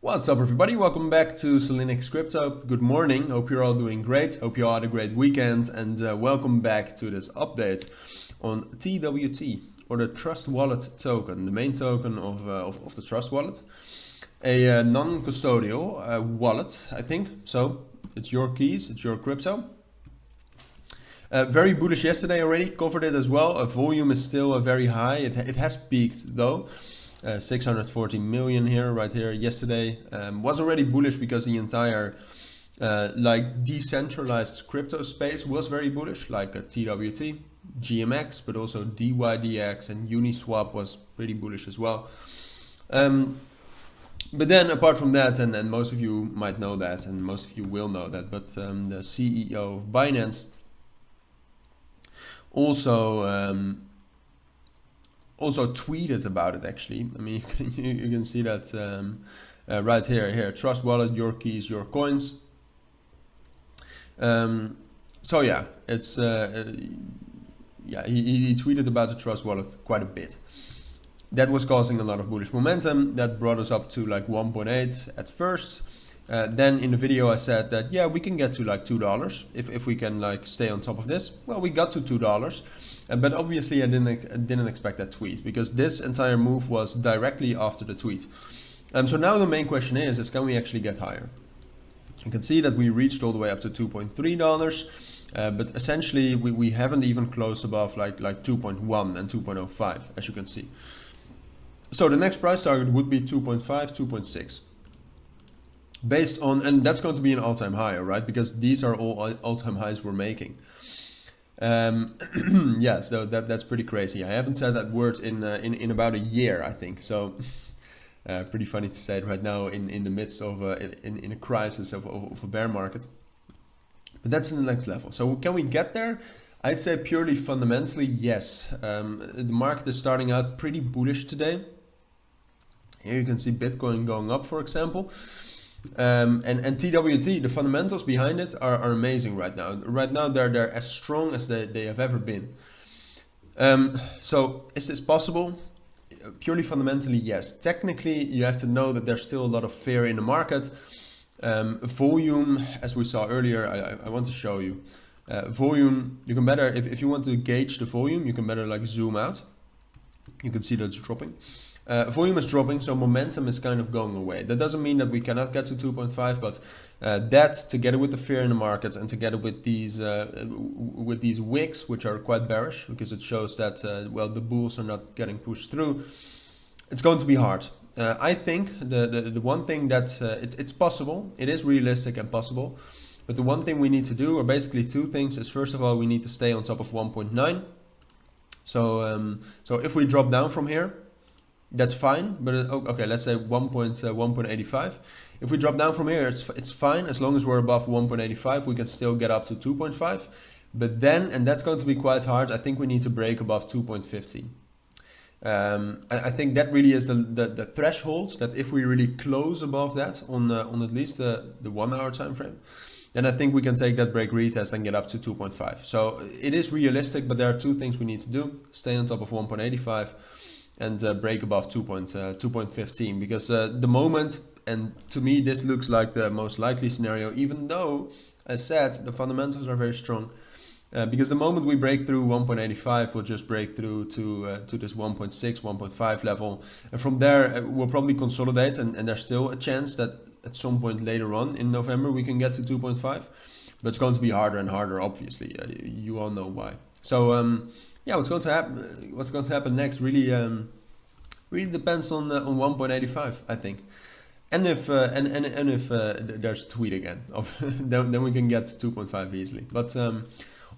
What's up everybody, welcome back to Linux Crypto. Good morning, hope you're all doing great, hope you all had a great weekend, and welcome back to this update on TWT, or the Trust Wallet token, the main token of the Trust Wallet. A non-custodial wallet, I think, so it's your keys, it's your crypto. Very bullish yesterday already, covered it as well. Volume is still very high, it has peaked though. 640 million here, right here, yesterday. Was already bullish because the entire like decentralized crypto space was very bullish, like TWT, GMX, but also DYDX and Uniswap was pretty bullish as well. But then apart from that, and most of you might know that, and most of you will know that, but the CEO of Binance also tweeted about it actually. I mean, you can see that right here, Trust Wallet, your keys, your coins. So yeah, it's yeah, he tweeted about the Trust Wallet quite a bit. That was causing a lot of bullish momentum. That brought us up to like 1.8 at first. Then in the video I said that yeah, we can get to like $2 if we can like stay on top of this. Well, we got to $2. But obviously I didn't expect that tweet, because this entire move was directly after the tweet. So now the main question is can we actually get higher? You can see that we reached all the way up to $2.3, but essentially we haven't even closed above like 2.1 and 2.05, as you can see. So the next price target would be 2.5, 2.6. Based on, and that's going to be an all-time high, right? Because these are all all-time highs we're making. Yeah, so that's pretty crazy. I haven't said that word in about a year, I think. So pretty funny to say it right now in the midst of in a crisis of a bear market. But that's in the next level. So can we get there? I'd say purely fundamentally, yes. The market is starting out pretty bullish today. Here you can see Bitcoin going up, for example. And TWT, the fundamentals behind it are amazing right now. Right now they're as strong as they have ever been. So is this possible? Purely fundamentally, yes. Technically, you have to know that there's still a lot of fear in the market. Volume, as we saw earlier, I want to show you. Volume, you can better, if you want to gauge the volume, you can better like zoom out. You can see that it's dropping. Volume is dropping, so momentum is kind of going away. That doesn't mean that we cannot get to 2.5, but that together with the fear in the markets and together with these wicks, which are quite bearish, because it shows that well, the bulls are not getting pushed through, it's going to be hard. I think the one thing that it's possible, it is realistic and possible, but the one thing we need to do, or basically two things, is first of all we need to stay on top of 1.9. So so if we drop down from here, that's fine, but okay, let's say 1.85. If we drop down from here, it's fine. As long as we're above 1.85, we can still get up to 2.5. But then, and that's going to be quite hard, I think we need to break above 2.15. I think that really is the threshold, that if we really close above that on at least the 1 hour time frame, then I think we can take that break retest and get up to 2.5. So it is realistic, but there are two things we need to do: stay on top of 1.85 and break above 2.15, because the moment, and to me this looks like the most likely scenario, even though as said the fundamentals are very strong, because the moment we break through 1.85, we'll just break through to this 1.6, 1.5 level, and from there we'll probably consolidate, and there's still a chance that at some point later on in November we can get to 2.5, but it's going to be harder and harder, obviously. You all know why. So yeah, what's going to happen next really really depends on 1.85, I think. And if there's a tweet again, then we can get to 2.5 easily. But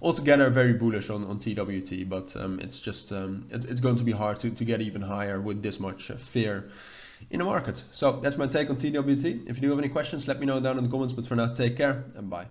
altogether very bullish on TWT, but it's just it's going to be hard to get even higher with this much fear in the market. So that's my take on TWT. If you do have any questions, let me know down in the comments, but for now, take care and bye.